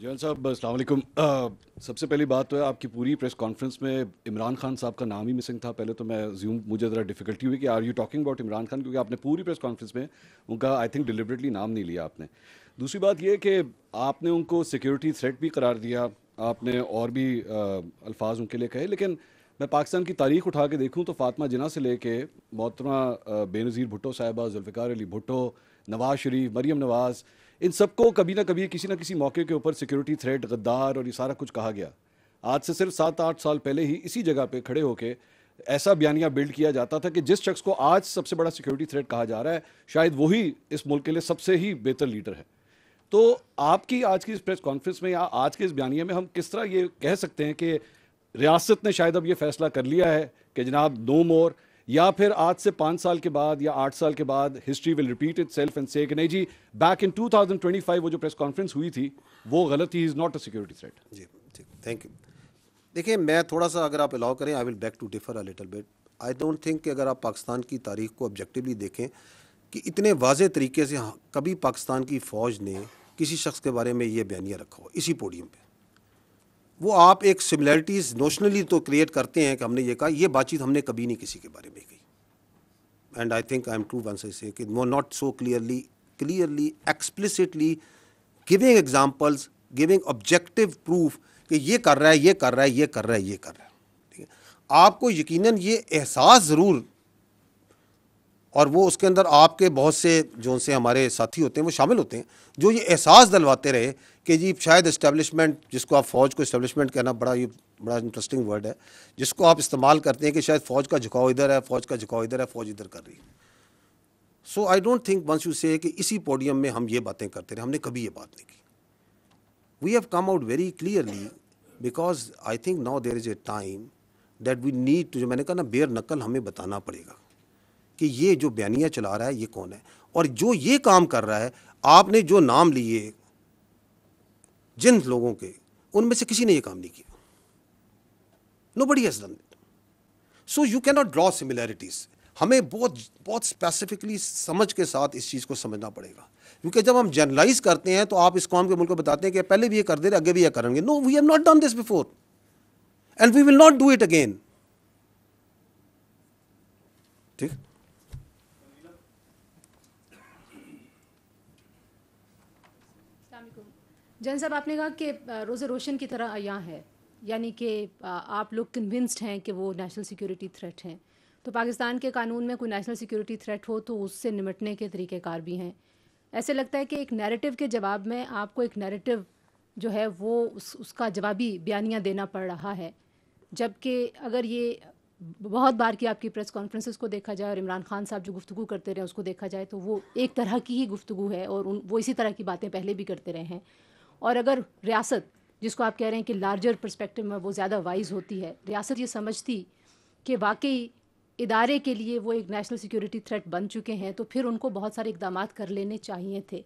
جان صاحب السلام علیکم. سب سے پہلی بات تو ہے آپ کی پوری پریس کانفرنس میں عمران خان صاحب کا نام ہی مسنگ تھا. پہلے تو میں مجھے ذرا ڈیفیکلٹی ہوئی کہ are you talking about Imran Khan, کیونکہ آپ نے پوری پریس کانفرنس میں ان کا آئی تھنک ڈیلیبریٹلی نام نہیں لیا آپ نے. دوسری بات یہ کہ آپ نے ان کو سیکیورٹی تھریٹ بھی قرار دیا، آپ نے اور بھی الفاظ ان کے لیے کہے، لیکن میں پاکستان کی تاریخ اٹھا کے دیکھوں تو فاطمہ جناح سے لے کے محترمہ بے نظیر بھٹو صاحبہ، ذوالفقار علی بھٹو، نواز شریف، مریم نواز، ان سب کو کبھی نہ کبھی کسی نہ کسی موقع کے اوپر سیکیورٹی تھریٹ، غدار اور یہ سارا کچھ کہا گیا. آج سے صرف 7-8 سال پہلے ہی اسی جگہ پہ کھڑے ہو کے ایسا بیانیہ بلڈ کیا جاتا تھا کہ جس شخص کو آج سب سے بڑا سیکیورٹی تھریٹ کہا جا رہا ہے شاید وہی اس ملک کے لیے سب سے ہی بہتر لیڈر ہے. تو آپ کی آج کی اس پریس کانفرنس میں یا آج کے اس بیانیے میں ہم کس طرح یہ کہہ سکتے ہیں کہ ریاست نے شاید اب یہ فیصلہ کر لیا ہے کہ جناب نو مور، یا پھر آج سے 5 سال کے بعد یا 8 سال کے بعد history will repeat it self and سے کہ نہیں جی بیک ان 2025 وہ جو پریس کانفرنس ہوئی تھی وہ غلط تھی، is not a security threat. جی ٹھیک، تھینک یو. دیکھیں میں تھوڑا سا اگر آپ الاؤ کریں، I will back to differ a little bit. I don't think کہ اگر آپ پاکستان کی تاریخ کو آبجیکٹیولی دیکھیں کہ اتنے واضح طریقے سے کبھی پاکستان کی فوج نے کسی شخص کے بارے میں یہ بیانیہ رکھا ہو اسی پوڈیم پہ. وہ آپ ایک سملیرٹیز نوشنلی تو کریٹ کرتے ہیں کہ ہم نے یہ کہا، یہ بات چیت ہم نے کبھی نہیں کسی کے بارے میں کہی. And I think I am true once I say کہ not so clearly explicitly giving examples, giving objective proof کہ یہ کر رہا ہے، یہ کر رہا ہے، یہ کر رہا ہے، یہ کر رہا ہے. ٹھیک ہے، آپ کو یقیناً یہ احساس ضرور، اور وہ اس کے اندر آپ کے بہت سے جو سے ہمارے ساتھی ہوتے ہیں وہ شامل ہوتے ہیں جو یہ احساس دلواتے رہے کہ جی شاید اسٹیبلشمنٹ، جس کو آپ فوج کو اسٹیبلشمنٹ کہنا بڑا انٹرسٹنگ ورڈ ہے، جس کو آپ استعمال کرتے ہیں کہ شاید فوج کا جھکاؤ ادھر ہے، فوج کا جھکاؤ ادھر ہے، فوج ادھر کر رہی ہے. So I don't think once you say کہ اسی پوڈیم میں ہم یہ باتیں کرتے رہے، ہم نے کبھی یہ بات نہیں کی. We have come out very clearly because I think now there is a time that we need to, جو میں نے کہا نا، بیر نقل ہمیں بتانا پڑے گا کہ یہ جو بیانیہ چلا رہا ہے یہ کون ہے، اور جو یہ کام کر رہا ہے. آپ نے جو نام لیے جن لوگوں کے، ان میں سے کسی نے یہ کام نہیں کیا. Nobody has done it. So you cannot draw similarities. ہمیں بہت اسپیسیفکلی سمجھ کے ساتھ اس چیز کو سمجھنا پڑے گا، کیونکہ جب ہم جنرلائز کرتے ہیں تو آپ اس قوم کے ملک کو بتاتے ہیں کہ پہلے بھی یہ کر دے رہے، آگے بھی یہ کریں گے. No, we have not done this before and we will not do it again. ٹھیک. جن صاحب، آپ نے کہا کہ روز روشن کی طرح عیاں ہے، یعنی کہ آپ لوگ کنونسڈ ہیں کہ وہ نیشنل سیکیورٹی تھریٹ ہیں. تو پاکستان کے قانون میں کوئی نیشنل سیکیورٹی تھریٹ ہو تو اس سے نمٹنے کے طریقہ کار بھی ہیں. ایسے لگتا ہے کہ ایک نیریٹو کے جواب میں آپ کو ایک نیریٹو جو ہے وہ اس کا جوابی بیانیہ دینا پڑ رہا ہے، جبکہ اگر یہ بہت بار کی آپ کی پریس کانفرنسز کو دیکھا جائے اور عمران خان صاحب جو گفتگو کرتے رہے اس کو دیکھا جائے تو وہ ایک طرح کی ہی گفتگو ہے، اور وہ اسی طرح کی باتیں پہلے بھی کرتے رہے ہیں. اور اگر ریاست، جس کو آپ کہہ رہے ہیں کہ لارجر پرسپیکٹو میں وہ زیادہ وائز ہوتی ہے، ریاست یہ سمجھتی کہ واقعی ادارے کے لیے وہ ایک نیشنل سیکیورٹی تھریٹ بن چکے ہیں، تو پھر ان کو بہت سارے اقدامات کر لینے چاہیے تھے.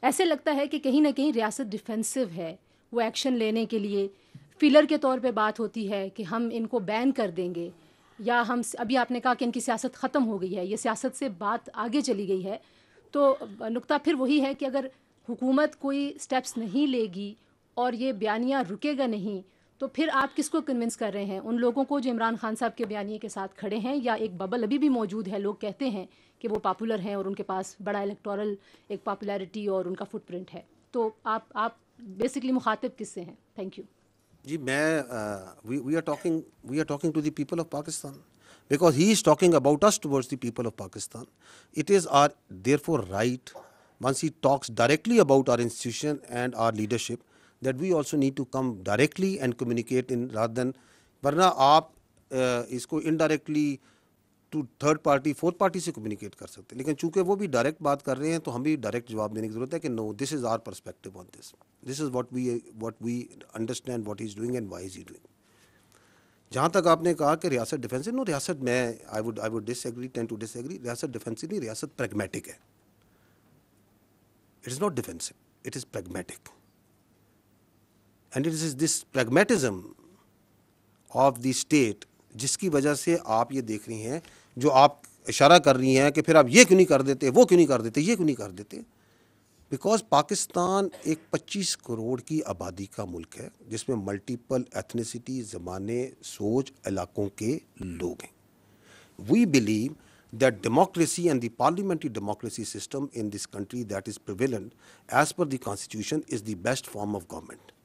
ایسے لگتا ہے کہ کہیں نہ کہیں ریاست ڈیفینسو ہے، وہ ایکشن لینے کے لیے فیلر کے طور پہ بات ہوتی ہے کہ ہم ان کو بین کر دیں گے، یا ہم ابھی آپ نے کہا کہ ان کی سیاست ختم ہو گئی ہے، یہ سیاست سے بات آگے چلی گئی ہے. تو نقطہ پھر وہی ہے کہ اگر حکومت کوئی سٹیپس نہیں لے گی اور یہ بیانیہ رکے گا نہیں، تو پھر آپ کس کو کنونس کر رہے ہیں؟ ان لوگوں کو جو عمران خان صاحب کے بیانیے کے ساتھ کھڑے ہیں، یا ایک ببل ابھی بھی موجود ہے، لوگ کہتے ہیں کہ وہ پاپولر ہیں اور ان کے پاس بڑا الیکٹورل ایک پاپولیرٹی اور ان کا فٹ پرنٹ ہے. تو آپ بیسکلی مخاطب کس سے ہیں؟ Thank you. جی میں we are talking to the people of Pakistan because he is talking about us towards the people of Pakistan. It is our therefore right, once he talks directly about our institution and our leadership, that we also need to come directly and communicate in rather than, ورنہ آپ اس کو indirectly to third party fourth party سے communicate کر سکتے ہیں، لیکن چونکہ وہ بھی ڈائریکٹ بات کر رہے ہیں تو ہم بھی ڈائریکٹ جواب دینے کی ضرورت ہے کہ no, this is our perspective on this is what we understand what he is doing and why is he doing. جہاں تک آپ نے کہا کہ ریاست ڈیفینسو، نو، ریاست میں I would disagree, tend to disagree. ریاست ڈیفینسو نہیں، ریاست پریگمیٹک ہے. It is not defensive, it is pragmatic. And it is this pragmatism of the state جس کی وجہ سے آپ یہ دیکھ رہی ہیں، جو آپ اشارہ کر رہی ہیں کہ پھر آپ یہ کیوں نہیں کر دیتے، وہ کیوں نہیں کر دیتے، یہ کیوں نہیں کر دیتے. بیکاز پاکستان ایک 25 کروڑ کی آبادی کا ملک ہے جس میں ملٹیپل ایتھنیسٹی، زبانیں، سوچ، علاقوں کے لوگ ہیں. We believe that democracy and the parliamentary democracy system in this country that is prevalent as per the constitution is the best form of government.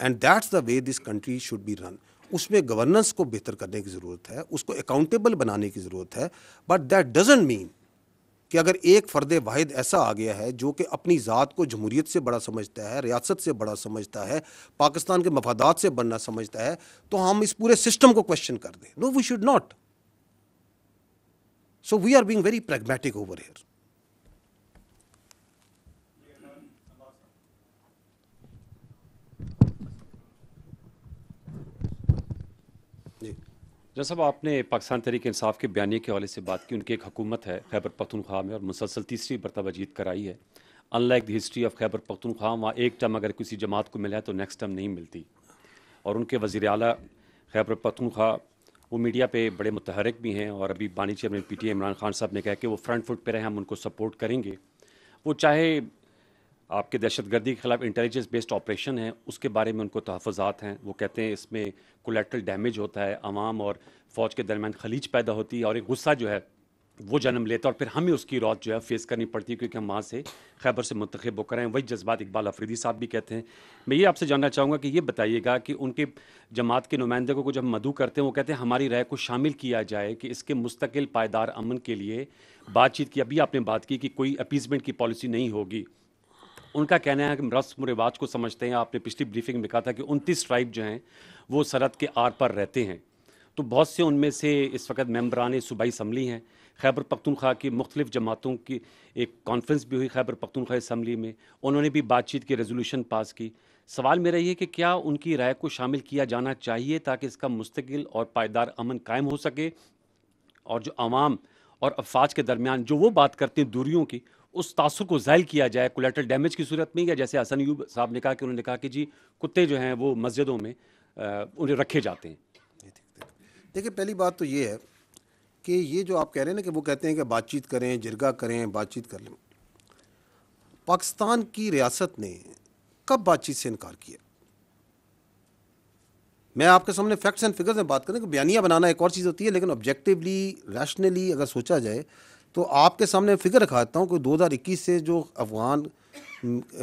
And that's the way this country should be run. اس میں governance کو بہتر کرنے کی ضرورت ہے، اس کو accountable بنانے کی ضرورت ہے، بٹ دیٹ ڈزنٹ مین کہ اگر ایک فرد واحد ایسا آ گیا ہے جو کہ اپنی ذات کو جمہوریت سے بڑا سمجھتا ہے، ریاست سے بڑا سمجھتا ہے، پاکستان کے مفادات سے بڑا سمجھتا ہے، تو ہم اس پورے سسٹم کو کوشچن کر دیں. No, we should not. So we are being very pragmatic over here. جب صاحب آپ نے پاکستان تحریک انصاف کے بیانیے کے حوالے سے بات کی، ان کی ایک حکومت ہے خیبر پختونخوا میں اور مسلسل تیسری مرتبہ جیت کر آئی ہے. In like the history of Khyber Pakhtunkhwa, وہاں ایک ٹرم اگر کسی جماعت کو ملا ہے تو نیکسٹ ٹرم نہیں ملتی. اور ان کے وزیر اعلیٰ خیبر پختونخوا وہ میڈیا پہ بڑے متحرک بھی ہیں، اور ابھی بانی chairman P T I Imran Khan صاحب نے کہا کہ وہ فرنٹ فٹ پہ رہے، ہم ان کو سپورٹ کریں گے. وہ چاہے آپ کے دہشت گردی کے خلاف انٹیلیجنس بیسڈ آپریشن ہیں، اس کے بارے میں ان کو تحفظات ہیں. وہ کہتے ہیں اس میں کولیٹرل ڈیمیج ہوتا ہے، عوام اور فوج کے درمیان خلیج پیدا ہوتی ہے، اور ایک غصہ جو ہے وہ جنم لیتا ہے، اور پھر ہمیں اس کی روت جو ہے فیس کرنی پڑتی ہے کیونکہ ہم وہاں سے خیبر سے منتخب ہو کر ہیں. وہی جذبات اقبال افریدی صاحب بھی کہتے ہیں. میں یہ آپ سے جاننا چاہوں گا کہ یہ بتائیے گا کہ ان کے جماعت کے نمائندے کو جب مدعو کرتے ہیں، وہ کہتے ہیں ہماری رائے کو شامل کیا جائے کہ اس کے مستقل پائیدار امن کے لیے بات چیت کی. ابھی آپ نے بات کی کہ کوئی اپیزمنٹ کی پالیسی نہیں ہوگی. ان کا کہنا ہے کہ ہم رسم و رواج کو سمجھتے ہیں. آپ نے پچھلی بریفنگ میں کہا تھا کہ 29 ٹرائب جو ہیں وہ سرحد کے آر پر رہتے ہیں. تو بہت سے ان میں سے اس وقت ممبران صوبائی اسمبلی ہیں. خیبر پختونخوا کی مختلف جماعتوں کی ایک کانفرنس بھی ہوئی خیبر پختونخوا اسمبلی میں، انہوں نے بھی بات چیت کی ریزولوشن پاس کی. سوال میرا یہ کہ کیا ان کی رائے کو شامل کیا جانا چاہیے تاکہ اس کا مستقل اور پائیدار امن قائم ہو سکے، اور جو عوام اور افواج کے درمیان جو وہ بات کرتے ہیں دوریوں کی، اس تاثر کو زائل کیا جائے کولیٹرل ڈیمیج کی صورت میں، یا جیسے حسن ایوب صاحب نے کہا کہ انہوں نے کہا کہ جی کتے جو ہیں وہ مسجدوں میں انہیں رکھے جاتے ہیں. دیکھیں، پہلی بات تو یہ ہے کہ یہ جو آپ کہہ رہے ہیں نا کہ وہ کہتے ہیں کہ بات چیت کریں، جرگہ کریں، بات چیت کر لیں. پاکستان کی ریاست نے کب بات چیت سے انکار کیا؟ میں آپ کے سامنے فیکٹس اینڈ فگرز میں بات کریں کہ بیانیہ بنانا ایک اور چیز ہوتی ہے، لیکن آبجیکٹیولی ریشنلی اگر سوچا جائے تو آپ کے سامنے فگر رکھا دیتا ہوں کہ 2021 سے جو افغان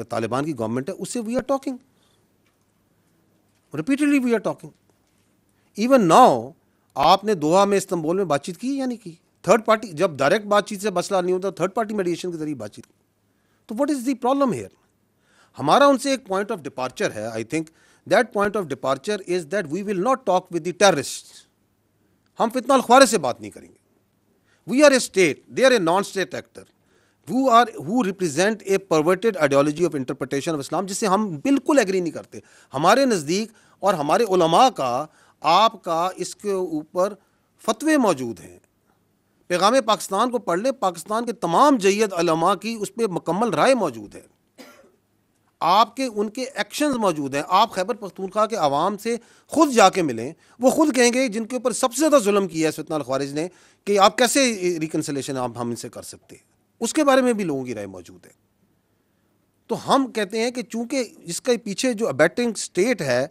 طالبان کی گورنمنٹ ہے اس سے we are talking repeatedly, we are talking. Even now آپ نے دوحہ میں استنبول میں بات چیت کی یا نہیں کی؟ تھرڈ پارٹی، جب ڈائریکٹ بات چیت سے مسئلہ نہیں ہوتا، تھرڈ پارٹی میڈیشن کے ذریعے بات چیت. تو what is the problem here? ہمارا ان سے ایک پوائنٹ آف ڈپارچر ہے. I think that point of departure is that we will not talk with the terrorist. ہم فتنہ الخوارے سے بات نہیں کریں گے. We are a state, they are a non state actor who represent a perverted ideology of interpretation of Islam جس سے ہم بالکل ایگری نہیں کرتے. ہمارے نزدیک اور ہمارے علماء کا آپ کا اس کے اوپر فتوے موجود ہیں. پیغام پاکستان کو پڑھ لیں، پاکستان کے تمام جید علماء کی اس پہ مکمل رائے موجود ہے. آپ کے ان کے ایکشنز موجود ہیں. آپ خیبر پختونخوا کے عوام سے خود جا کے ملیں، وہ خود کہیں گے جن کے اوپر سب سے زیادہ ظلم کیا ہے فتنہ الخوارج نے، کہ آپ کیسے ریکنسلیشن ہم ان سے کر سکتے ہیں. اس کے بارے میں بھی لوگوں کی رائے موجود ہے. تو ہم کہتے ہیں کہ چونکہ اس کے پیچھے جو ابیٹنگ سٹیٹ ہے